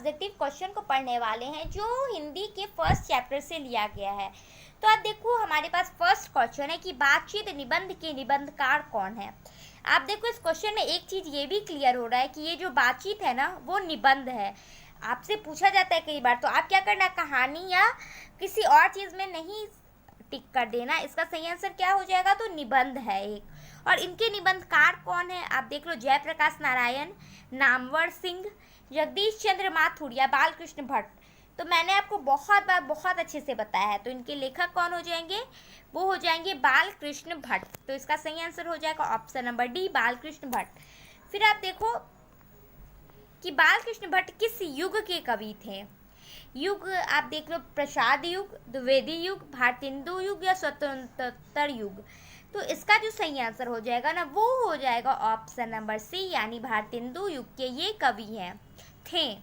Objective question को पढ़ने वाले हैं जो हिंदी के फर्स्ट चैप्टर से लिया गया है। तो आप देखो हमारे पास फर्स्ट क्वेश्चन है कि बातचीत निबंध के निबंधकार कौन है। आप देखो इस क्वेश्चन में एक चीज ये भी क्लियर हो रहा है कि ये जो बातचीत है ना वो निबंध है। आपसे पूछा जाता है कई बार, तो आप क्या करना, कहानी या किसी और चीज में नहीं टिक कर देना। इसका सही आंसर क्या हो जाएगा, तो निबंध है एक। और इनके निबंधकार कौन है, आप देख लो, जयप्रकाश नारायण, नामवर सिंह, जगदीश चंद्र माथुर या बालकृष्ण भट्ट। तो मैंने आपको बहुत बार बहुत अच्छे से बताया है, तो इनके लेखक कौन हो जाएंगे, वो हो जाएंगे बालकृष्ण भट्ट। तो इसका सही आंसर हो जाएगा option number D, Balkrishna Bhatt. फिर आप देखो कि बालकृष्ण भट्ट किस युग के कवि थे। युग आप देख लो, प्रसाद युग, द्विवेदी युग, भारतेंदु युग या स्वतंत्र युग। तो इसका जो सही आंसर हो जाएगा ना वो हो जाएगा ऑप्शन नंबर सी, यानी भारतेंदु युग के ये कवि हैं थे।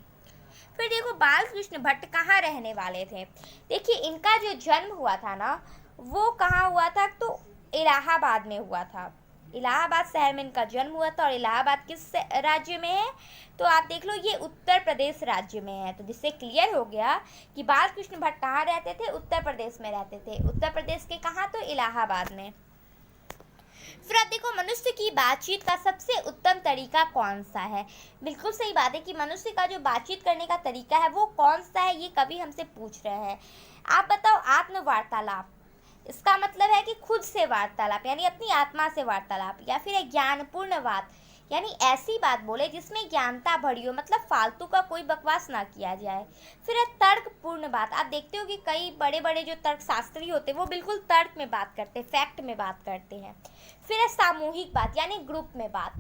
फिर देखो बालकृष्ण भट्ट कहाँ रहने वाले थे। देखिए इनका जो जन्म हुआ था ना वो कहाँ हुआ था, तो इलाहाबाद में हुआ था। इलाहाबाद शहर में इनका जन्म हुआ था। और इलाहाबाद किस राज्य में है, तो आप देख लो ये उत्तर प्रदेश राज्य में है। तो जिससे क्लियर हो गया कि बालकृष्ण भट्ट कहाँ रहते थे, उत्तर प्रदेश में रहते थे। उत्तर प्रदेश के कहाँ, तो इलाहाबाद में। फिर आप देखो मनुष्य की बातचीत का सबसे उत्तम तरीका कौन सा है। बिल्कुल सही बात है कि मनुष्य का जो बातचीत करने का तरीका है वो कौन सा है, ये कवि हमसे पूछ रहे हैं। आप बताओ, आत्म वार्तालाप, इसका मतलब है कि खुद से वार्तालाप यानी अपनी आत्मा से वार्तालाप, या फिर ज्ञानपूर्ण बात यानी ऐसी बात बोले जिसमें ज्ञानता भरी हो, मतलब फालतू का कोई बकवास ना किया जाए। फिर है तर्कपूर्ण बात। आप देखते हो कि कई बड़े बड़े जो तर्कशास्त्री होते हैं वो बिल्कुल तर्क में बात करते हैं, फैक्ट में बात करते हैं। फिर है सामूहिक बात यानी ग्रुप में बात।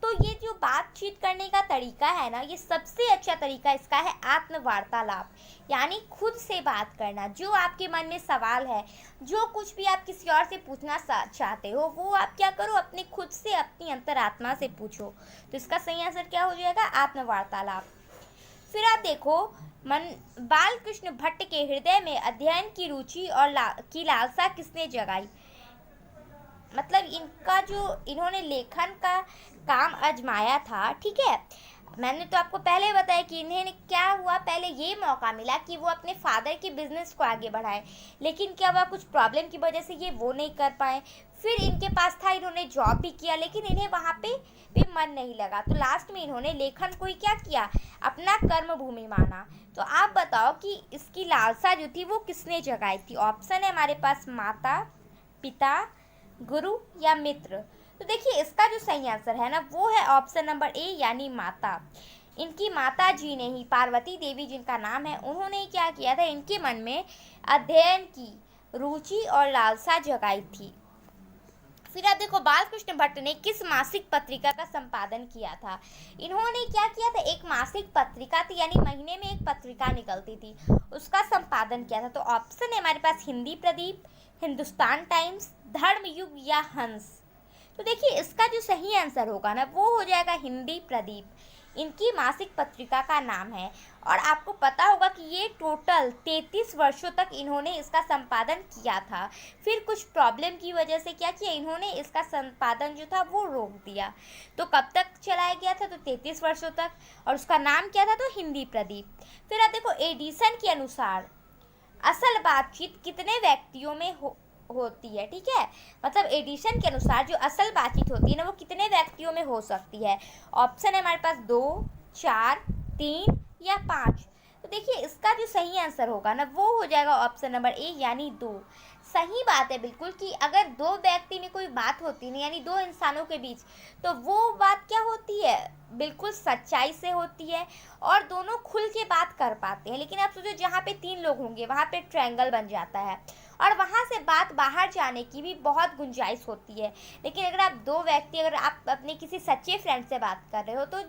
तो ये जो बातचीत करने का तरीका है ना, ये सबसे अच्छा तरीका इसका है आत्म वार्तालाप, यानी खुद से बात करना। जो आपके मन में सवाल है, जो कुछ भी आप किसी और से पूछना चाहते हो, वो आप क्या करो, अपने खुद से, अपनी अंतरात्मा से पूछो। तो इसका सही आंसर क्या हो जाएगा, आत्म वार्तालाप। फिर आप देखो बालकृष्ण भट्ट के हृदय में अध्ययन की रुचि और की लालसा किसने जगाई। मतलब इनका जो इन्होंने लेखन का काम आजमाया था, ठीक है। मैंने तो आपको पहले बताया कि इन्हें क्या हुआ, पहले ये मौका मिला कि वो अपने फादर के बिजनेस को आगे बढ़ाएं, लेकिन क्या हुआ, कुछ प्रॉब्लम की वजह से ये वो नहीं कर पाए। फिर इनके पास था, इन्होंने जॉब भी किया, लेकिन इन्हें वहाँ पे भी मन नहीं लगा। तो लास्ट में इन्होंने लेखन को ही क्या किया, अपना कर्म भूमि माना। तो आप बताओ कि इसकी लालसा जो थी वो किसने जगाई थी। ऑप्शन है हमारे पास, माता, पिता, गुरु या मित्र। तो देखिए इसका जो सही आंसर है ना वो है ऑप्शन नंबर ए, यानी माता। इनकी माता जी ने ही, पार्वती देवी जिनका नाम है, उन्होंने ही क्या किया था, इनके मन में अध्ययन की रुचि और लालसा जगाई थी। फिर आप देखो बालकृष्ण भट्ट ने किस मासिक पत्रिका का संपादन किया था। इन्होंने क्या किया था, एक मासिक पत्रिका थी, यानी महीने में एक पत्रिका निकलती थी, उसका संपादन किया था। तो ऑप्शन है हमारे पास हिंदी प्रदीप, हिंदुस्तान टाइम्स, धर्म युग या हंस। तो देखिए इसका जो सही आंसर होगा ना वो हो जाएगा हिंदी प्रदीप। इनकी मासिक पत्रिका का नाम है। और आपको पता होगा कि ये टोटल 33 वर्षों तक इन्होंने इसका संपादन किया था। फिर कुछ प्रॉब्लम की वजह से क्या किया, इन्होंने इसका संपादन जो था वो रोक दिया। तो कब तक चलाया गया था, तो 33 वर्षों तक। और उसका नाम क्या था, तो हिंदी प्रदीप। फिर आप देखो एडिसन के अनुसार असल बातचीत कितने व्यक्तियों में होती है, ठीक है। मतलब एडिशन के अनुसार जो असल बातचीत होती है ना वो कितने व्यक्तियों में हो सकती है। ऑप्शन है हमारे पास 2, 4, 3 या 5। तो देखिए इसका जो सही आंसर होगा ना वो हो जाएगा ऑप्शन नंबर ए, यानी 2। सही बात है बिल्कुल कि अगर दो व्यक्ति में कोई बात होती है यानी दो इंसानों के बीच, तो वो बात क्या होती है, बिल्कुल सच्चाई से होती है और दोनों खुल के बात कर पाते हैं। लेकिन आप सोचो जहाँ पे 3 लोग होंगे वहाँ पे ट्रायंगल बन जाता है और वहाँ से बात बाहर जाने की भी बहुत गुंजाइश होती है। लेकिन अगर आप दो व्यक्ति, अगर आप अपने किसी सच्चे फ्रेंड से बात कर रहे हो तो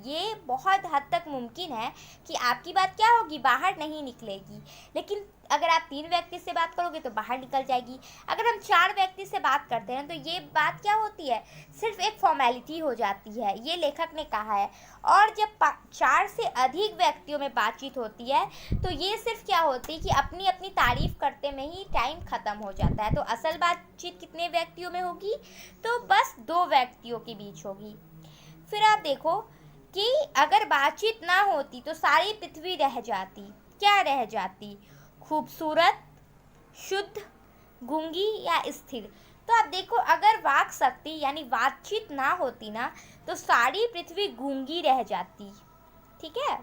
ये बहुत हद तक मुमकिन है कि आपकी बात क्या होगी, बाहर नहीं निकलेगी। लेकिन अगर आप 3 व्यक्ति से बात करोगे तो बाहर निकल जाएगी। अगर हम 4 व्यक्ति से बात करते हैं तो ये बात क्या होती है, सिर्फ एक फॉर्मेलिटी हो जाती है, ये लेखक ने कहा है। और जब 4 से अधिक व्यक्तियों में बातचीत होती है तो ये सिर्फ क्या होती है कि अपनी अपनी तारीफ करते में ही टाइम ख़त्म हो जाता है। तो असल बातचीत कितने व्यक्तियों में होगी, तो बस 2 व्यक्तियों के बीच होगी। फिर आप देखो कि अगर बातचीत ना होती तो सारी पृथ्वी रह जाती। क्या रह जाती? खूबसूरत, शुद्ध, गूंगी या स्थिर? तो आप देखो, अगर वाक शक्ति यानी बातचीत ना होती ना तो सारी पृथ्वी गूंगी रह जाती। ठीक है,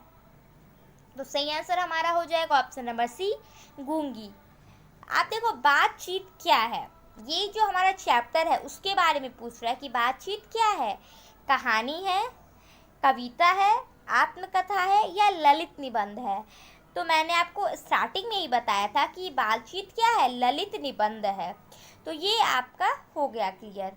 तो सही आंसर हमारा हो जाएगा ऑप्शन नंबर सी, गूंगी। आप देखो, बातचीत क्या है, ये जो हमारा चैप्टर है उसके बारे में पूछ रहा है कि बातचीत क्या है। कहानी है, कविता है, आत्मकथा है या ललित निबंध है? तो मैंने आपको स्टार्टिंग में ही बताया था कि बातचीत क्या है, ललित निबंध है। तो ये आपका हो गया क्लियर।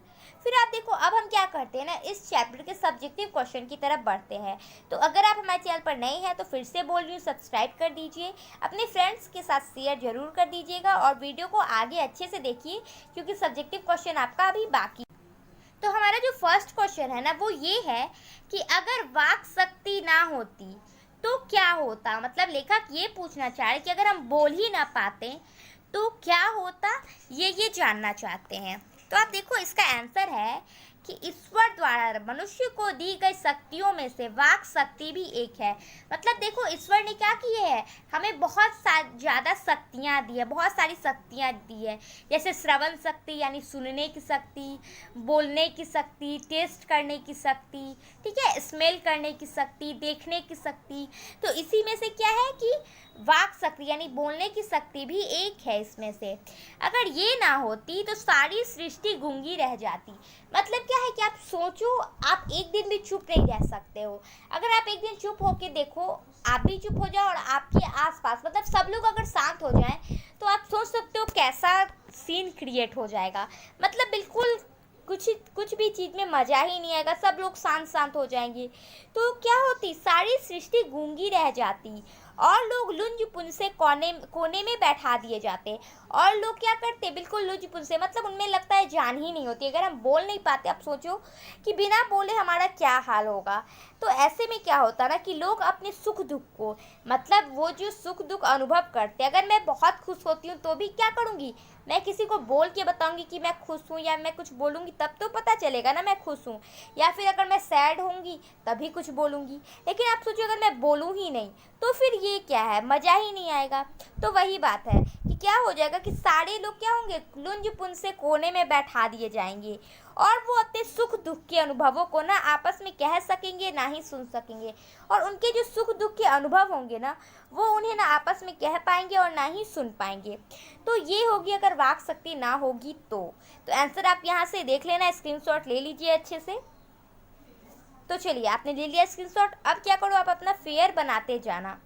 फिर आप देखो, अब हम क्या करते हैं ना, इस चैप्टर के सब्जेक्टिव क्वेश्चन की तरफ बढ़ते हैं। तो अगर आप हमारे चैनल पर नए हैं तो फिर से बोल रही हूँ, सब्सक्राइब कर दीजिए, अपने फ्रेंड्स के साथ शेयर जरूर कर दीजिएगा और वीडियो को आगे अच्छे से देखिए क्योंकि सब्जेक्टिव क्वेश्चन आपका अभी बाकी। तो हमारा जो फर्स्ट क्वेश्चन है ना वो ये है कि अगर वाक शक्ति ना होती तो क्या होता। मतलब लेखक ये पूछना चाह रहे कि अगर हम बोल ही ना पाते तो क्या होता, ये जानना चाहते हैं। तो आप देखो, इसका आंसर है कि ईश्वर द्वारा मनुष्य को दी गई शक्तियों में से वाक शक्ति भी एक है। मतलब देखो, ईश्वर ने क्या किए है, हमें बहुत ज़्यादा शक्तियाँ दी है, बहुत सारी शक्तियाँ दी है। जैसे श्रवण शक्ति यानी सुनने की शक्ति, बोलने की शक्ति, टेस्ट करने की शक्ति, ठीक है, स्मेल करने की शक्ति, देखने की शक्ति। तो इसी में से क्या है कि वाक शक्ति यानी बोलने की शक्ति भी एक है इसमें से। अगर ये ना होती तो सारी सृष्टि गूंगी रह जाती। मतलब क्या है कि आप सोचो, आप एक दिन भी चुप नहीं रह सकते हो। अगर आप एक दिन चुप होके देखो, आप भी चुप हो जाओ और आपके आसपास मतलब सब लोग अगर शांत हो जाएं तो आप सोच सकते हो कैसा सीन क्रिएट हो जाएगा। मतलब बिल्कुल कुछ भी चीज़ में मज़ा ही नहीं आएगा, सब लोग शांत हो जाएंगे। तो क्या होती, सारी सृष्टि गूंगी रह जाती और लोग लुंज पुंज से कोने में बैठा दिए जाते। और लोग क्या करते, बिल्कुल लुंज पुंज से, मतलब उनमें लगता है जान ही नहीं होती। अगर हम बोल नहीं पाते, आप सोचो कि बिना बोले हमारा क्या हाल होगा। तो ऐसे में क्या होता ना कि लोग अपने सुख दुख को, मतलब वो जो सुख दुख अनुभव करते, अगर मैं बहुत खुश होती हूँ तो भी क्या करूँगी, मैं किसी को बोल के बताऊंगी कि मैं खुश हूँ, या मैं कुछ बोलूँगी तब तो पता चलेगा ना मैं खुश हूँ। या फिर अगर मैं सैड होंगी तभी कुछ बोलूँगी। लेकिन आप सोचो, अगर मैं बोलूँ ही नहीं तो फिर ये क्या है, मज़ा ही नहीं आएगा। तो वही बात है कि क्या हो जाएगा कि सारे लोग क्या होंगे, लुंज पुंज से कोने में बैठा दिए जाएंगे और वो अपने सुख दुख के अनुभवों को ना आपस में कह सकेंगे ना ही सुन सकेंगे। और उनके जो सुख दुख के अनुभव होंगे ना वो उन्हें ना आपस में कह पाएंगे और ना ही सुन पाएंगे। तो ये होगी अगर वाक शक्ति ना होगी तो आंसर आप यहाँ से देख लेना, स्क्रीनशॉट ले लीजिए अच्छे से। तो चलिए, आपने ले लिया स्क्रीनशॉट। अब क्या करो, आप अपना फेयर बनाते जाना।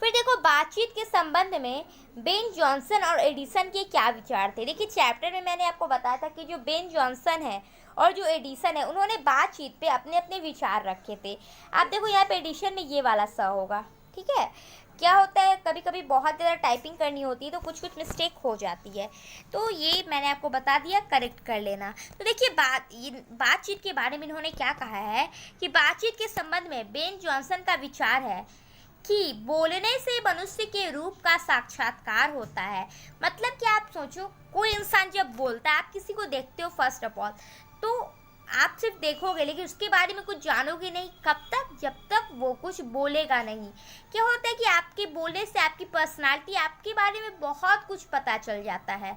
फिर देखो, बातचीत के संबंध में बेन जॉनसन और एडिसन के क्या विचार थे। देखिए, चैप्टर में मैंने आपको बताया था कि जो बेन जॉनसन है और जो एडिसन है उन्होंने बातचीत पे अपने अपने विचार रखे थे। आप देखो, यहाँ पे एडिशन में ये वाला स होगा, ठीक है। क्या होता है, कभी कभी बहुत ज़्यादा टाइपिंग करनी होती है तो कुछ मिस्टेक हो जाती है। तो ये मैंने आपको बता दिया, करेक्ट कर लेना। तो देखिए, बातचीत के बारे में इन्होंने क्या कहा है कि बातचीत के संबंध में बेन जॉनसन का विचार है कि बोलने से मनुष्य के रूप का साक्षात्कार होता है। मतलब कि आप सोचो, कोई इंसान जब बोलता है, आप किसी को देखते हो फर्स्ट ऑफ ऑल, तो आप सिर्फ देखोगे लेकिन उसके बारे में कुछ जानोगे नहीं। कब तक, जब तक वो कुछ बोलेगा नहीं। क्या होता है कि आपके बोलने से आपकी पर्सनालिटी, आपके बारे में बहुत कुछ पता चल जाता है।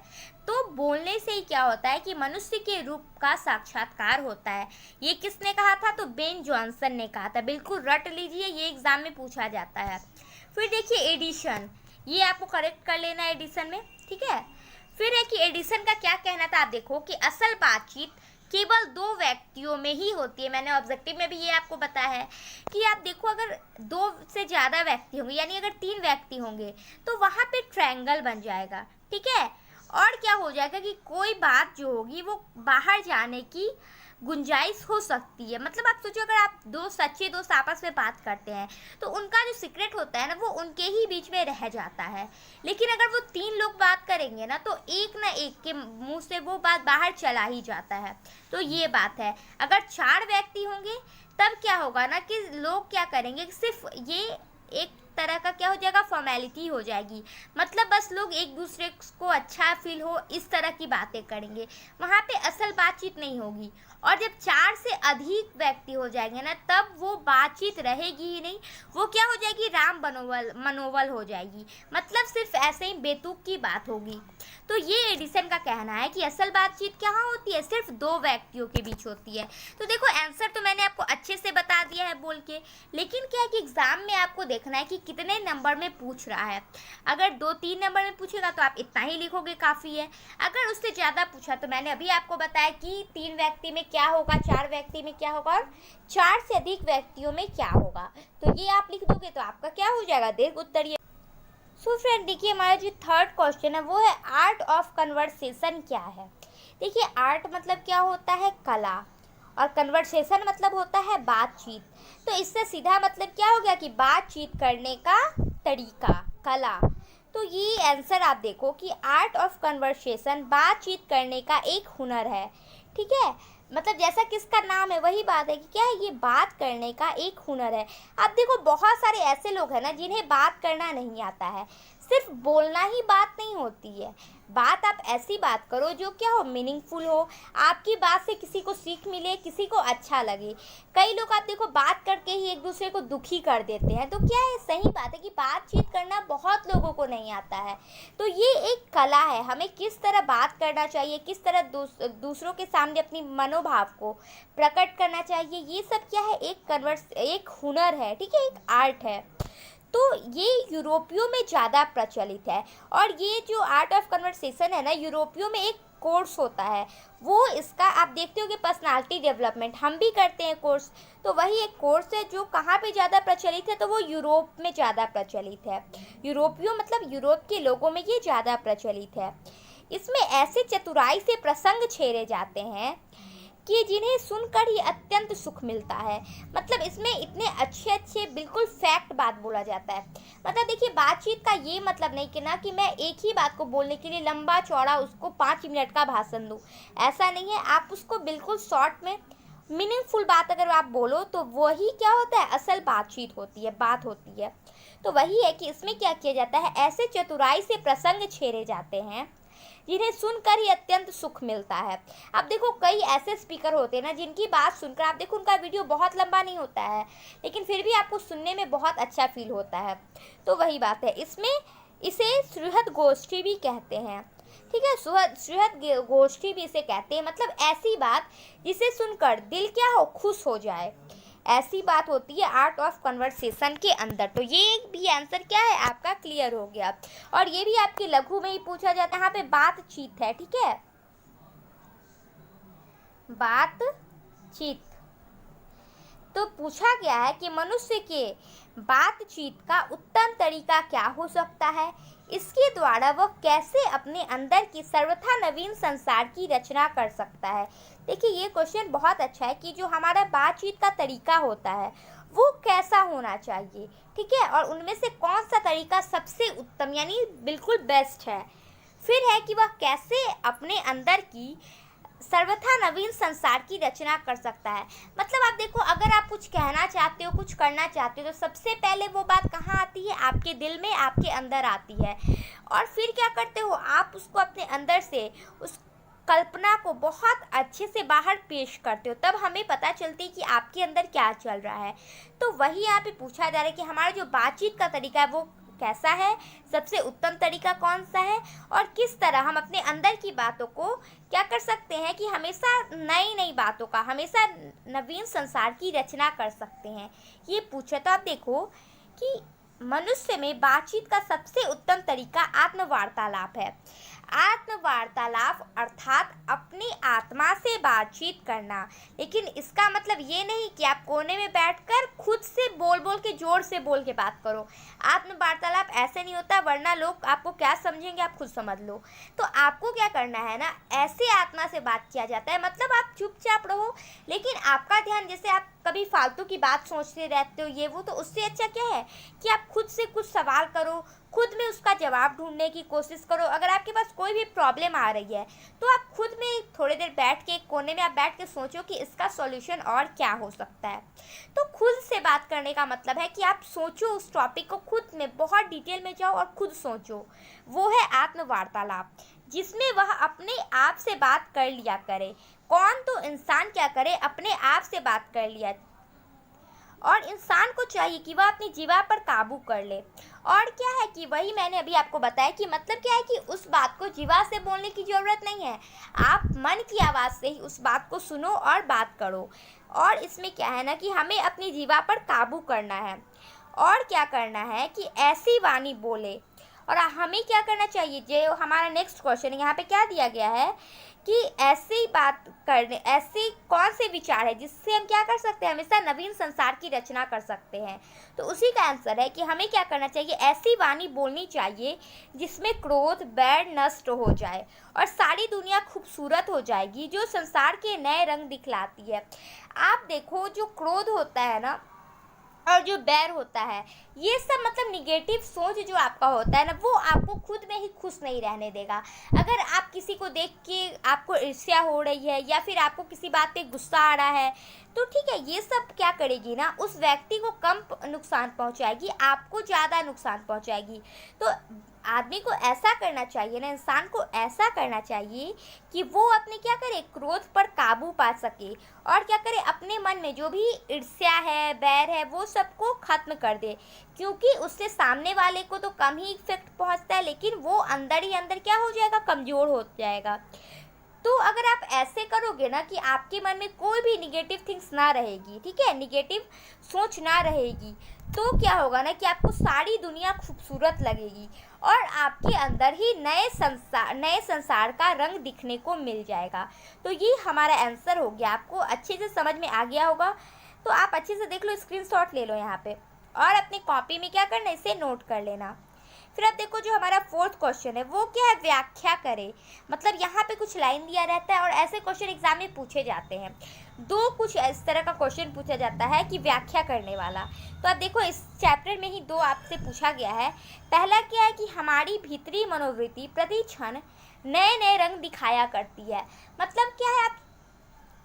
तो बोलने से ही क्या होता है कि मनुष्य के रूप का साक्षात्कार होता है। ये किसने कहा था, तो बेन जॉनसन ने कहा था। बिल्कुल रट लीजिए, ये एग्जाम में पूछा जाता है। फिर देखिए एडिशन, ये आपको करेक्ट कर लेना है एडिशन में, ठीक है। फिर है कि एडिसन का क्या कहना था। आप देखो कि असल बातचीत केवल दो व्यक्तियों में ही होती है। मैंने ऑब्जेक्टिव में भी ये आपको बताया है कि आप देखो, अगर दो से ज़्यादा व्यक्ति होंगे, यानी अगर 3 व्यक्ति होंगे तो वहाँ पे ट्रायंगल बन जाएगा, ठीक है। और क्या हो जाएगा कि कोई बात जो होगी वो बाहर जाने की गुंजाइश हो सकती है। मतलब आप सोचो, अगर आप दो सच्चे दोस्त आपस में बात करते हैं तो उनका जो सीक्रेट होता है ना वो उनके ही बीच में रह जाता है। लेकिन अगर वो 3 लोग बात करेंगे ना तो एक ना एक के मुंह से वो बात बाहर चला ही जाता है। तो ये बात है। अगर 4 व्यक्ति होंगे तब क्या होगा ना कि लोग क्या करेंगे, सिर्फ ये एक तरह का क्या हो जाएगा, फॉर्मेलिटी हो जाएगी। मतलब बस लोग एक दूसरे को अच्छा फील हो इस तरह की बातें करेंगे, वहाँ पे असल बातचीत नहीं होगी। और जब 4 से अधिक व्यक्ति हो जाएंगे ना, तब वो बातचीत रहेगी ही नहीं, वो क्या हो जाएगी, राम मनोबल हो जाएगी। मतलब सिर्फ ऐसे ही बेतुक की बात होगी। तो ये एडिसन का कहना है कि असल बातचीत कहाँ होती है, सिर्फ 2 व्यक्तियों के बीच होती है। तो देखो आंसर तो मैंने आपको अच्छे से बता दिया है बोल के, लेकिन क्या है कि एग्जाम में आपको देखना है कि कितने नंबर में पूछ रहा है। अगर 2-3 नंबर में पूछेगा तो आप इतना ही लिखोगे, काफ़ी है। अगर उससे ज़्यादा पूछा तो मैंने अभी आपको बताया कि 3 व्यक्ति में क्या होगा, 4 व्यक्ति में क्या होगा और 4 से अधिक व्यक्तियों में क्या होगा। तो ये आप लिख दोगे तो आपका क्या हो जाएगा, दीर्घ उत्तरीय। सो फ्रेंड देखिए, हमारा जो थर्ड क्वेश्चन है वो है आर्ट ऑफ कन्वर्सेशन क्या है। देखिए आर्ट मतलब क्या होता है, कला, और कन्वर्सेशन मतलब होता है बातचीत। तो इससे सीधा मतलब क्या हो गया कि बातचीत करने का तरीका, कला। तो ये आंसर आप देखो कि आर्ट ऑफ कन्वर्सेशन बातचीत करने का एक हुनर है। ठीक है, मतलब जैसा किसका नाम है वही बात है कि क्या है, ये बात करने का एक हुनर है। अब देखो बहुत सारे ऐसे लोग हैं ना जिन्हें बात करना नहीं आता है। सिर्फ बोलना ही बात नहीं होती है, बात आप ऐसी बात करो जो क्या हो, मीनिंगफुल हो, आपकी बात से किसी को सीख मिले, किसी को अच्छा लगे। कई लोग आप देखो बात करके ही एक दूसरे को दुखी कर देते हैं। तो क्या है, सही बात है कि बातचीत करना बहुत लोगों को नहीं आता है। तो ये एक कला है, हमें किस तरह बात करना चाहिए, किस तरह दूसरों के सामने अपनी मनोभाव को प्रकट करना चाहिए, ये सब क्या है, एक हुनर है। ठीक है, एक आर्ट है। तो ये यूरोपियों में ज़्यादा प्रचलित है। और ये जो आर्ट ऑफ कन्वर्सेशन है ना, यूरोपियों में एक कोर्स होता है, वो इसका आप देखते हो कि पर्सनालिटी डेवलपमेंट हम भी करते हैं कोर्स। तो वही एक कोर्स है जो कहाँ पे ज़्यादा प्रचलित है, तो वो यूरोप में ज़्यादा प्रचलित है। यूरोपियों मतलब यूरोप के लोगों में ये ज़्यादा प्रचलित है। इसमें ऐसे चतुराई से प्रसंग छेड़े जाते हैं कि जिन्हें सुनकर ही अत्यंत सुख मिलता है। मतलब इसमें इतने अच्छे अच्छे बिल्कुल फैक्ट बात बोला जाता है। मतलब देखिए बातचीत का ये मतलब नहीं कि ना कि मैं एक ही बात को बोलने के लिए लंबा चौड़ा उसको 5 मिनट का भाषण दूँ, ऐसा नहीं है। आप उसको बिल्कुल शॉर्ट में मीनिंगफुल बात अगर आप बोलो तो वही क्या होता है, असल बातचीत होती है, बात होती है। तो वही है कि इसमें क्या किया जाता है, ऐसे चतुराई से प्रसंग छेड़े जाते हैं जिन्हें सुनकर ही अत्यंत सुख मिलता है। अब देखो कई ऐसे स्पीकर होते हैं ना जिनकी बात सुनकर आप देखो उनका वीडियो बहुत लंबा नहीं होता है, लेकिन फिर भी आपको सुनने में बहुत अच्छा फील होता है। तो वही बात है, इसमें इसे सुहृद गोष्ठी भी कहते हैं। ठीक है, सुहृद गोष्ठी भी इसे कहते हैं। मतलब ऐसी बात जिसे सुनकर दिल क्या हो, खुश हो जाए, ऐसी बात होती है आर्ट ऑफ कन्वर्सेशन के अंदर। तो ये भी आंसर क्या है आपका, क्लियर हो गया। और ये भी आपके लघु में ही पूछा जाता है, यहाँ पे बातचीत है। ठीक है, बातचीत। तो पूछा गया है कि मनुष्य के बातचीत का उत्तम तरीका क्या हो सकता है, इसके द्वारा वह कैसे अपने अंदर की सर्वथा नवीन संसार की रचना कर सकता है। देखिए ये क्वेश्चन बहुत अच्छा है कि जो हमारा बातचीत का तरीका होता है वो कैसा होना चाहिए। ठीक है, और उनमें से कौन सा तरीका सबसे उत्तम यानी बिल्कुल बेस्ट है। फिर है कि वह कैसे अपने अंदर की सर्वथा नवीन संसार की रचना कर सकता है। मतलब आप देखो अगर आप कुछ कहना चाहते हो, कुछ करना चाहते हो, तो सबसे पहले वो बात कहाँ आती है, आपके दिल में, आपके अंदर आती है। और फिर क्या करते हो, आप उसको अपने अंदर से उस कल्पना को बहुत अच्छे से बाहर पेश करते हो, तब हमें पता चलती है कि आपके अंदर क्या चल रहा है। तो वही यहाँ पे पूछा जा रहा है कि हमारा जो बातचीत का तरीका है वो कैसा है, सबसे उत्तम तरीका कौन सा है, और किस तरह हम अपने अंदर की बातों को क्या कर सकते हैं कि हमेशा नई नई बातों का, हमेशा नवीन संसार की रचना कर सकते हैं, ये पूछे। तो आप देखो कि मनुष्य में बातचीत का सबसे उत्तम तरीका आत्मवार्तालाप है। आत्मवार्तालाप अर्थात अपनी आत्मा से बातचीत करना। लेकिन इसका मतलब ये नहीं कि आप कोने में बैठकर खुद से बोल बोल के, जोर से बोल के बात करो। आत्मवार्तालाप ऐसे नहीं होता, वरना लोग आपको क्या समझेंगे आप खुद समझ लो। तो आपको क्या करना है ना, ऐसे आत्मा से बात किया जाता है। मतलब आप चुपचाप रहो, लेकिन आपका ध्यान, जैसे आप कभी फालतू की बात सोचते रहते हो ये वो, तो उससे अच्छा क्या है कि आप खुद से कुछ सवाल करो, खुद में उसका जवाब ढूंढने की कोशिश करो। अगर आपके पास कोई भी प्रॉब्लम आ रही है तो आप खुद में थोड़ी देर बैठ के एक कोने में आप बैठ के सोचो कि इसका सॉल्यूशन और क्या हो सकता है। तो खुद से बात करने का मतलब है कि आप सोचो, उस टॉपिक को खुद में बहुत डिटेल में जाओ और खुद सोचो। वो है आत्मवार्तालाप, जिसमें वह अपने आप से बात कर लिया करे। कौन? तो इंसान क्या करे, अपने आप से बात कर लिया। और इंसान को चाहिए कि वह अपनी जीवा पर काबू कर ले। और क्या है कि वही मैंने अभी आपको बताया कि मतलब क्या है कि उस बात को जीवा से बोलने की ज़रूरत नहीं है, आप मन की आवाज़ से ही उस बात को सुनो और बात करो। और इसमें क्या है ना कि हमें अपनी जीवा पर काबू करना है। और क्या करना है कि ऐसी वाणी बोले। और हमें क्या करना चाहिए, जो हमारा नेक्स्ट क्वेश्चन है यहाँ पे क्या दिया गया है कि ऐसी बात करने, ऐसे कौन से विचार है जिससे हम क्या कर सकते हैं, हमेशा नवीन संसार की रचना कर सकते हैं। तो उसी का आंसर है कि हमें क्या करना चाहिए, ऐसी वाणी बोलनी चाहिए जिसमें क्रोध बैर नष्ट हो जाए और सारी दुनिया खूबसूरत हो जाएगी, जो संसार के नए रंग दिखलाती है। आप देखो, जो क्रोध होता है ना और जो बैर होता है, ये सब मतलब निगेटिव सोच जो आपका होता है ना, वो आपको खुद में ही खुश नहीं रहने देगा। अगर आप किसी को देख के आपको ईर्ष्या हो रही है या फिर आपको किसी बात पे गुस्सा आ रहा है, तो ठीक है, ये सब क्या करेगी ना, उस व्यक्ति को कम नुकसान पहुंचाएगी, आपको ज़्यादा नुकसान पहुंचाएगी। तो आदमी को ऐसा करना चाहिए ना, इंसान को ऐसा करना चाहिए कि वो अपने क्या करे, क्रोध पर काबू पा सके और क्या करे, अपने मन में जो भी ईर्ष्या है, बैर है, वो सबको खत्म कर दे। क्योंकि उससे सामने वाले को तो कम ही इफेक्ट पहुंचता है, लेकिन वो अंदर ही अंदर क्या हो जाएगा, कमज़ोर हो जाएगा। तो अगर आप ऐसे करोगे ना कि आपके मन में कोई भी निगेटिव थिंग्स ना रहेगी, ठीक है, निगेटिव सोच ना रहेगी, तो क्या होगा ना कि आपको सारी दुनिया खूबसूरत लगेगी और आपके अंदर ही नए संसार का रंग दिखने को मिल जाएगा। तो ये हमारा आंसर हो गया। आपको अच्छे से समझ में आ गया होगा, तो आप अच्छे से देख लो, स्क्रीनशॉट ले लो यहाँ पे और अपनी कॉपी में क्या करना है, इसे नोट कर लेना। फिर अब देखो, जो हमारा फोर्थ क्वेश्चन है वो क्या है, व्याख्या करें। मतलब यहाँ पे कुछ लाइन दिया रहता है और ऐसे क्वेश्चन एग्जाम में पूछे जाते हैं। दो कुछ इस तरह का क्वेश्चन पूछा जाता है कि व्याख्या करने वाला। तो आप देखो, इस चैप्टर में ही दो आपसे पूछा गया है। पहला क्या है कि हमारी भीतरी मनोवृत्ति प्रति क्षण नए नए रंग दिखाया करती है। मतलब क्या है, आप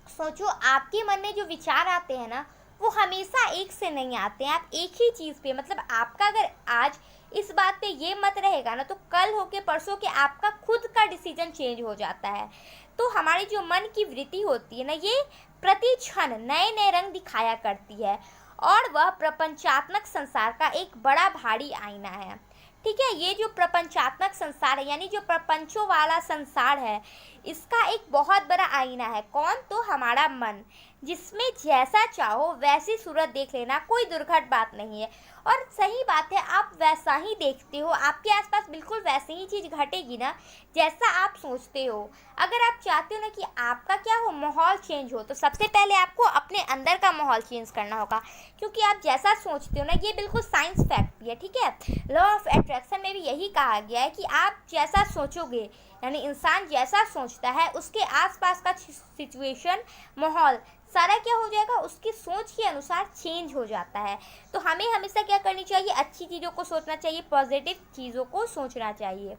सोचो, आपके मन में जो विचार आते हैं ना, वो हमेशा एक से नहीं आते हैं। आप एक ही चीज़ पे, मतलब आपका अगर आज इस बात पे ये मत रहेगा ना, तो कल होके परसों के आपका खुद का डिसीजन चेंज हो जाता है। तो हमारी जो मन की वृत्ति होती है ना, ये प्रति क्षण नए नए रंग दिखाया करती है और वह प्रपंचात्मक संसार का एक बड़ा भारी आईना है। ठीक है, ये जो प्रपंचात्मक संसार है, यानी जो प्रपंचों वाला संसार है, इसका एक बहुत बड़ा आईना है। कौन? तो हमारा मन, जिसमें जैसा चाहो वैसी सूरत देख लेना, कोई दुर्घट बात नहीं है। और सही बात है, आप वैसा ही देखते हो, आपके आसपास बिल्कुल वैसी ही चीज़ घटेगी ना जैसा आप सोचते हो। अगर आप चाहते हो ना कि आपका क्या हो, माहौल चेंज हो, तो सबसे पहले आपको अपने अंदर का माहौल चेंज करना होगा। क्योंकि आप जैसा सोचते हो ना, ये बिल्कुल साइंस फैक्ट भी है। ठीक है, लॉ ऑफ अट्रैक्शन में भी यही कहा गया है कि आप जैसा सोचोगे, यानी इंसान जैसा सोचता है, उसके आसपास का सिचुएशन, माहौल सारा क्या हो जाएगा, उसकी सोच के अनुसार चेंज हो जाता है। तो हमें हमेशा क्या करनी चाहिए, अच्छी चीज़ों को सोचना चाहिए, पॉजिटिव चीज़ों को सोचना चाहिए।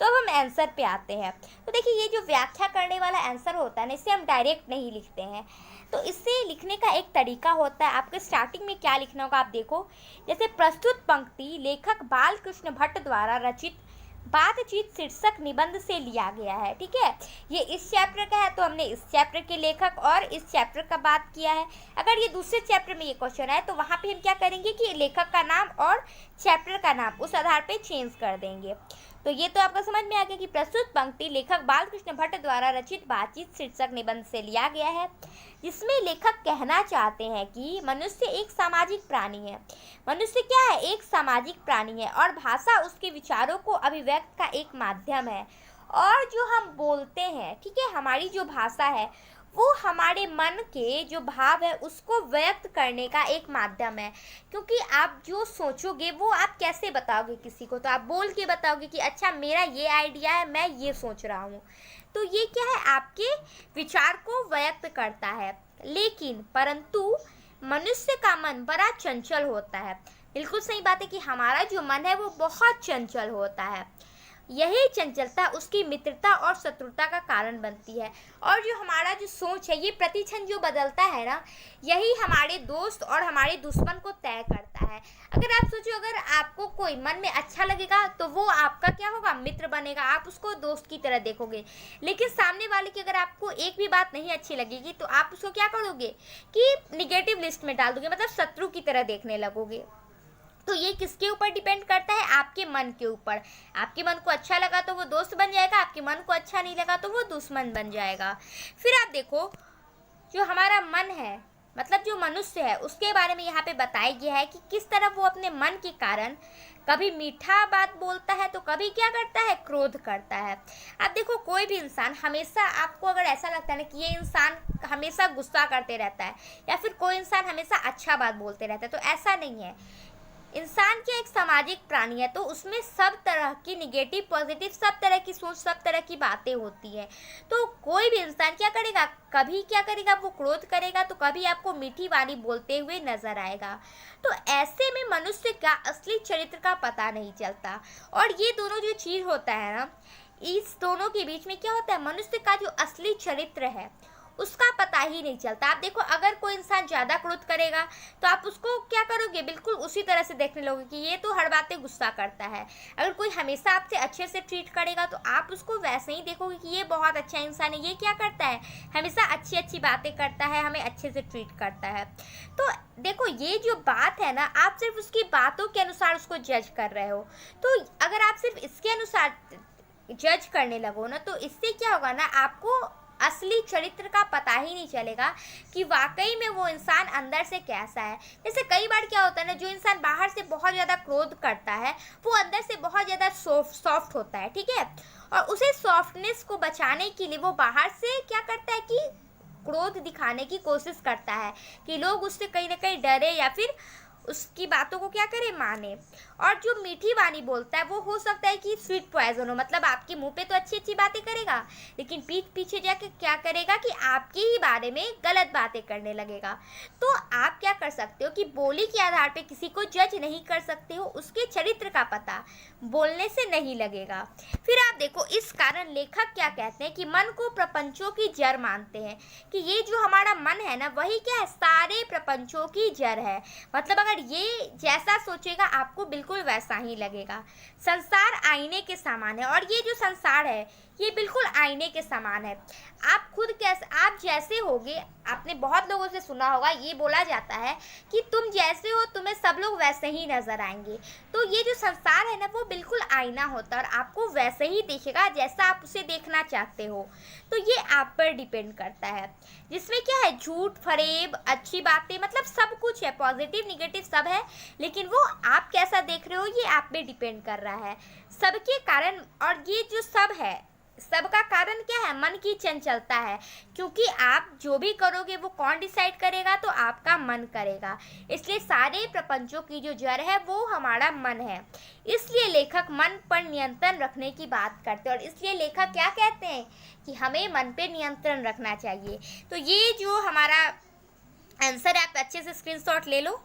तो अब हम आंसर पे आते हैं। तो देखिए, ये जो व्याख्या करने वाला आंसर होता है ना, इसे हम डायरेक्ट नहीं लिखते हैं। तो इसे लिखने का एक तरीका होता है। आपके स्टार्टिंग में क्या लिखना होगा, आप देखो, जैसे प्रस्तुत पंक्ति लेखक बालकृष्ण भट्ट द्वारा रचित बातचीत शीर्षक निबंध से लिया गया है। ठीक है, ये इस चैप्टर का है, तो हमने इस चैप्टर के लेखक और इस चैप्टर का बात किया है। अगर ये दूसरे चैप्टर में ये क्वेश्चन है, तो वहाँ पे हम क्या करेंगे कि लेखक का नाम और चैप्टर का नाम उस आधार पे चेंज कर देंगे। तो ये तो आपको समझ में आ गया कि प्रस्तुत पंक्ति लेखक बालकृष्ण भट्ट द्वारा रचित बातचीत शीर्षक निबंध से लिया गया है, जिसमें लेखक कहना चाहते हैं कि मनुष्य एक सामाजिक प्राणी है। मनुष्य क्या है, एक सामाजिक प्राणी है और भाषा उसके विचारों को अभिव्यक्त का एक माध्यम है। और जो हम बोलते हैं, ठीक है, हमारी जो भाषा है, वो हमारे मन के जो भाव है उसको व्यक्त करने का एक माध्यम है। क्योंकि आप जो सोचोगे वो आप कैसे बताओगे किसी को, तो आप बोल के बताओगे कि अच्छा, मेरा ये आइडिया है, मैं ये सोच रहा हूँ। तो ये क्या है, आपके विचार को व्यक्त करता है। लेकिन परंतु मनुष्य का मन बड़ा चंचल होता है। बिल्कुल सही बात है कि हमारा जो मन है वो बहुत चंचल होता है। यही चंचलता उसकी मित्रता और शत्रुता का कारण बनती है। और जो हमारा जो सोच है ये प्रतिक्षण जो बदलता है ना, यही हमारे दोस्त और हमारे दुश्मन को तय करता है। अगर आप सोचो, अगर आपको कोई मन में अच्छा लगेगा तो वो आपका क्या होगा, मित्र बनेगा, आप उसको दोस्त की तरह देखोगे। लेकिन सामने वाले की अगर आपको एक भी बात नहीं अच्छी लगेगी तो आप उसको क्या करोगे कि निगेटिव लिस्ट में डाल दोगे, मतलब शत्रु की तरह देखने लगोगे। तो ये किसके ऊपर डिपेंड करता है, आपके मन के ऊपर। आपके मन को अच्छा लगा तो वो दोस्त बन जाएगा, आपके मन को अच्छा नहीं लगा तो वो दुश्मन बन जाएगा। फिर आप देखो, जो हमारा मन है, मतलब जो मनुष्य है, उसके बारे में यहाँ पे बताया गया है कि किस तरह वो अपने मन के कारण कभी मीठा बात बोलता है तो कभी क्या करता है, क्रोध करता है। अब देखो, कोई भी इंसान हमेशा, आपको अगर ऐसा लगता है ना कि ये इंसान हमेशा गुस्सा करते रहता है या फिर कोई इंसान हमेशा अच्छा बात बोलते रहता है, तो ऐसा नहीं है। इंसान क्या एक सामाजिक प्राणी है, तो उसमें सब तरह की निगेटिव पॉजिटिव सब तरह की सोच, सब तरह की बातें होती है। तो कोई भी इंसान क्या करेगा, कभी क्या करेगा, वो क्रोध करेगा तो कभी आपको मीठी वाणी बोलते हुए नजर आएगा। तो ऐसे में मनुष्य का असली चरित्र का पता नहीं चलता। और ये दोनों जो चीज होता है ना, इस दोनों के बीच में क्या होता है, मनुष्य का जो असली चरित्र है उसका पता ही नहीं चलता। आप देखो, अगर कोई इंसान ज़्यादा क्रोध करेगा तो आप उसको क्या करोगे, बिल्कुल उसी तरह से देखने लगोगे कि ये तो हर बातें गुस्सा करता है। अगर कोई हमेशा आपसे अच्छे से ट्रीट करेगा तो आप उसको वैसे ही देखोगे कि ये बहुत अच्छा इंसान है, ये क्या करता है, हमेशा अच्छी अच्छी बातें करता है, हमें अच्छे से ट्रीट करता है। तो देखो, ये जो बात है ना, आप सिर्फ उसकी बातों के अनुसार उसको जज कर रहे हो। तो अगर आप सिर्फ इसके अनुसार जज करने लगो ना, तो इससे क्या होगा ना, आपको असली चरित्र का पता ही नहीं चलेगा कि वाकई में वो इंसान अंदर से कैसा है। जैसे कई बार क्या होता है ना, जो इंसान बाहर से बहुत ज़्यादा क्रोध करता है वो अंदर से बहुत ज़्यादा सॉफ्ट होता है, ठीक है। और उसे सॉफ्टनेस को बचाने के लिए वो बाहर से क्या करता है कि क्रोध दिखाने की कोशिश करता है कि लोग उससे कहीं ना कहीं डरे या फिर उसकी बातों को क्या करे, माने। और जो मीठी वाणी बोलता है वो हो सकता है कि स्वीट पॉइजन हो, मतलब आपके मुंह पे तो अच्छी अच्छी बातें करेगा लेकिन पीठ पीछे जाके क्या करेगा कि आपके ही बारे में गलत बातें करने लगेगा। तो आप क्या कर सकते हो कि बोली के आधार पे किसी को जज नहीं कर सकते हो, उसके चरित्र का पता बोलने से नहीं लगेगा। फिर आप देखो, इस कारण लेखक क्या कहते हैं कि मन को प्रपंचों की जड़ मानते हैं, कि ये जो हमारा मन है ना, वही क्या है, सारे प्रपंचों की जड़ है। मतलब अगर ये जैसा सोचेगा आपको बिल्कुल वैसा ही लगेगा। संसार आईने के समान है, और ये जो संसार है ये बिल्कुल आईने के समान है। आप खुद कैसे, आप जैसे होगे, आपने बहुत लोगों से सुना होगा, ये बोला जाता है कि तुम जैसे हो तुम्हें सब लोग वैसे ही नजर आएंगे। तो ये जो संसार है ना, वो बिल्कुल आईना होता है और आपको वैसे ही दिखेगा जैसा आप उसे देखना चाहते हो। तो ये आप पर डिपेंड करता है, जिसमें क्या है, झूठ, फरेब, अच्छी बातें, मतलब सब कुछ है, पॉजिटिव निगेटिव सब है, लेकिन वो आप कैसा देख रहे हो ये आप पे डिपेंड कर रहा है। सबके कारण, और ये जो सब है, सबका कारण क्या है, मन की चंचलता है। क्योंकि आप जो भी करोगे वो कौन डिसाइड करेगा, तो आपका मन करेगा। इसलिए सारे प्रपंचों की जो जड़ है वो हमारा मन है। इसलिए लेखक मन पर नियंत्रण रखने की बात करते हैं, और इसलिए लेखक क्या कहते हैं कि हमें मन पे नियंत्रण रखना चाहिए। तो ये जो हमारा आंसर है, आप अच्छे से स्क्रीनशॉट ले लो,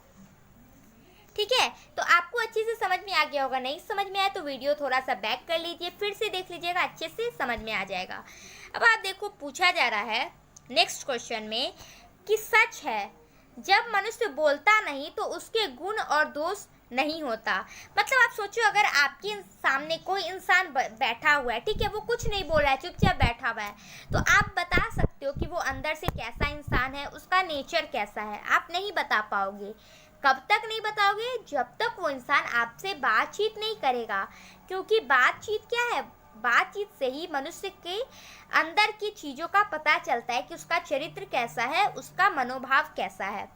ठीक है। तो आपको अच्छे से समझ में आ गया होगा, नहीं समझ में आया तो वीडियो थोड़ा सा बैक कर लीजिए, फिर से देख लीजिएगा, अच्छे से समझ में आ जाएगा। अब आप देखो, पूछा जा रहा है नेक्स्ट क्वेश्चन में कि सच है जब मनुष्य बोलता नहीं तो उसके गुण और दोष नहीं होता। मतलब आप सोचो, अगर आपके सामने कोई इंसान बैठा हुआ है, ठीक है, वो कुछ नहीं बोल रहा है, चुपचाप बैठा हुआ है, तो आप बता सकते हो कि वो अंदर से कैसा इंसान है, उसका नेचर कैसा है। आप नहीं बता पाओगे। कब तक नहीं बताओगे, जब तक वो इंसान आपसे बातचीत नहीं करेगा। क्योंकि बातचीत क्या है, बातचीत से ही मनुष्य के अंदर की चीज़ों का पता चलता है कि उसका चरित्र कैसा है, उसका मनोभाव कैसा है।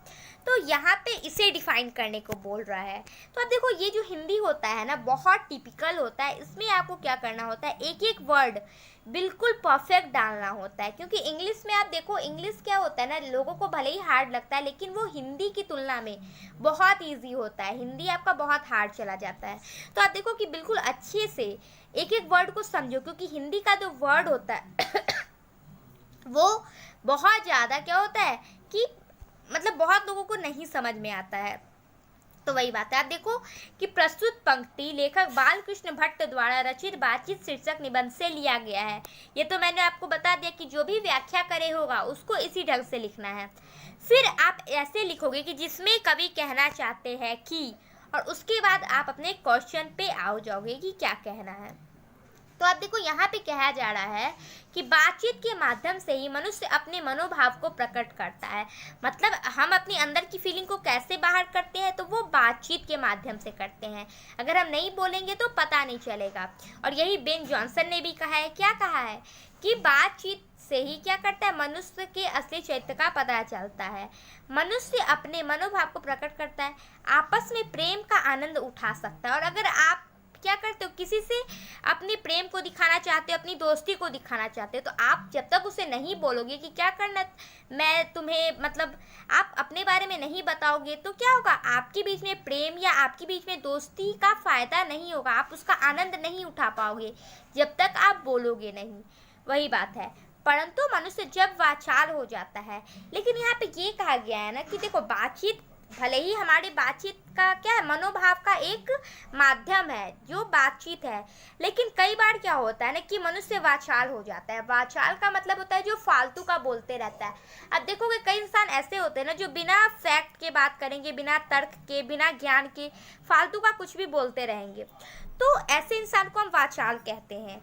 तो यहाँ पे इसे डिफाइन करने को बोल रहा है। तो अब देखो, ये जो हिंदी होता है ना, बहुत टिपिकल होता है। इसमें आपको क्या करना होता है, एक एक वर्ड बिल्कुल परफेक्ट डालना होता है। क्योंकि इंग्लिश में आप देखो, इंग्लिश क्या होता है ना, लोगों को भले ही हार्ड लगता है लेकिन वो हिंदी की तुलना में बहुत ईजी होता है। हिंदी आपका बहुत हार्ड चला जाता है। तो आप देखो कि बिल्कुल अच्छे से एक एक वर्ड को समझो, क्योंकि हिंदी का जो वर्ड होता है वो बहुत ज़्यादा क्या होता है कि मतलब बहुत लोगों को नहीं समझ में आता है। तो वही बात है। आप देखो कि प्रस्तुत पंक्ति लेखक बालकृष्ण भट्ट द्वारा रचित बातचीत शीर्षक निबंध से लिया गया है। ये तो मैंने आपको बता दिया कि जो भी व्याख्या करे होगा उसको इसी ढंग से लिखना है। फिर आप ऐसे लिखोगे कि जिसमें कवि कहना चाहते हैं कि, और उसके बाद आप अपने क्वेश्चन पे आ जाओगे कि क्या कहना है। तो आप देखो यहाँ पे कहा जा रहा है कि बातचीत के माध्यम से ही मनुष्य अपने मनोभाव को प्रकट करता है। मतलब हम अपनी अंदर की फीलिंग को कैसे बाहर करते हैं, तो वो बातचीत के माध्यम से करते हैं। अगर हम नहीं बोलेंगे तो पता नहीं चलेगा। और यही बेन जॉनसन ने भी कहा है, क्या कहा है कि बातचीत से ही क्या करता है, मनुष्य के असली चरित्र का पता चलता है। मनुष्य अपने मनोभाव को प्रकट करता है, आपस में प्रेम का आनंद उठा सकता है। और अगर आप क्या करते हो, किसी से अपने प्रेम को दिखाना चाहते हो, अपनी दोस्ती को दिखाना चाहते हो, तो आप जब तक उसे नहीं बोलोगे कि क्या करना मैं तुम्हें, मतलब आप अपने बारे में नहीं बताओगे, तो क्या होगा, आपके बीच में प्रेम या आपके बीच में दोस्ती का फ़ायदा नहीं होगा, आप उसका आनंद नहीं उठा पाओगे जब तक आप बोलोगे नहीं। वही बात है। परंतु मनुष्य जब वाचाल हो जाता है, लेकिन यहाँ पे ये कहा गया है ना कि देखो बातचीत भले ही हमारी बातचीत का क्या है, मनोभाव का एक माध्यम है जो बातचीत है, लेकिन कई बार क्या होता है ना कि मनुष्य वाचाल हो जाता है। वाचाल का मतलब होता है जो फालतू का बोलते रहता है। अब देखोगे कई इंसान ऐसे होते हैं ना जो बिना फैक्ट के बात करेंगे, बिना तर्क के, बिना ज्ञान के फालतू का कुछ भी बोलते रहेंगे, तो ऐसे इंसान को हम वाचाल कहते हैं।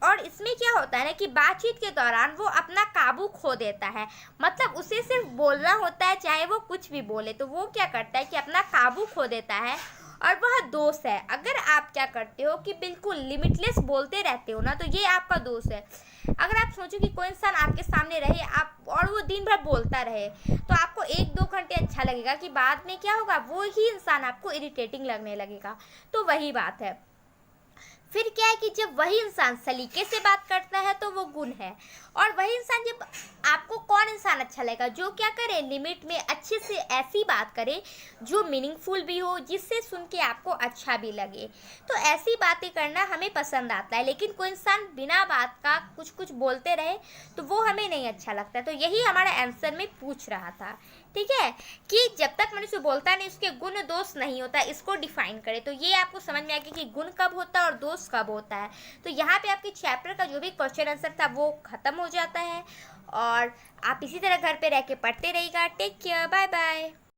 और इसमें क्या होता है ना कि बातचीत के दौरान वो अपना काबू खो देता है। मतलब उसे सिर्फ बोलना होता है, चाहे वो कुछ भी बोले, तो वो क्या करता है कि अपना काबू खो देता है, और वह दोष है। अगर आप क्या करते हो कि बिल्कुल लिमिटलेस बोलते रहते हो ना, तो ये आपका दोष है। अगर आप सोचो कि कोई इंसान आपके सामने रहे आप और वो दिन भर बोलता रहे, तो आपको 1-2 घंटे अच्छा लगेगा, कि बाद में क्या होगा, वो ही इंसान आपको इरिटेटिंग लगने लगेगा। तो वही बात है। फिर क्या है कि जब वही इंसान सलीके से बात करता है तो वो गुण है। और वही इंसान, जब आपको कौन इंसान अच्छा लगेगा, जो क्या करे, लिमिट में अच्छे से ऐसी बात करे जो मीनिंगफुल भी हो, जिससे सुन के आपको अच्छा भी लगे। तो ऐसी बातें करना हमें पसंद आता है। लेकिन कोई इंसान बिना बात का कुछ कुछ बोलते रहे तो वो हमें नहीं अच्छा लगता। तो यही हमारा आंसर में पूछ रहा था, ठीक है, कि जब तक मनुष्य बोलता नहीं उसके गुण दोष नहीं होता, इसको डिफाइन करे। तो ये आपको समझ में आ गया कि गुण कब होता है और दोष कब होता है। तो यहाँ पे आपके चैप्टर का जो भी क्वेश्चन आंसर था वो खत्म हो जाता है। और आप इसी तरह घर पे रह के पढ़ते रहिएगा। Take care, bye bye.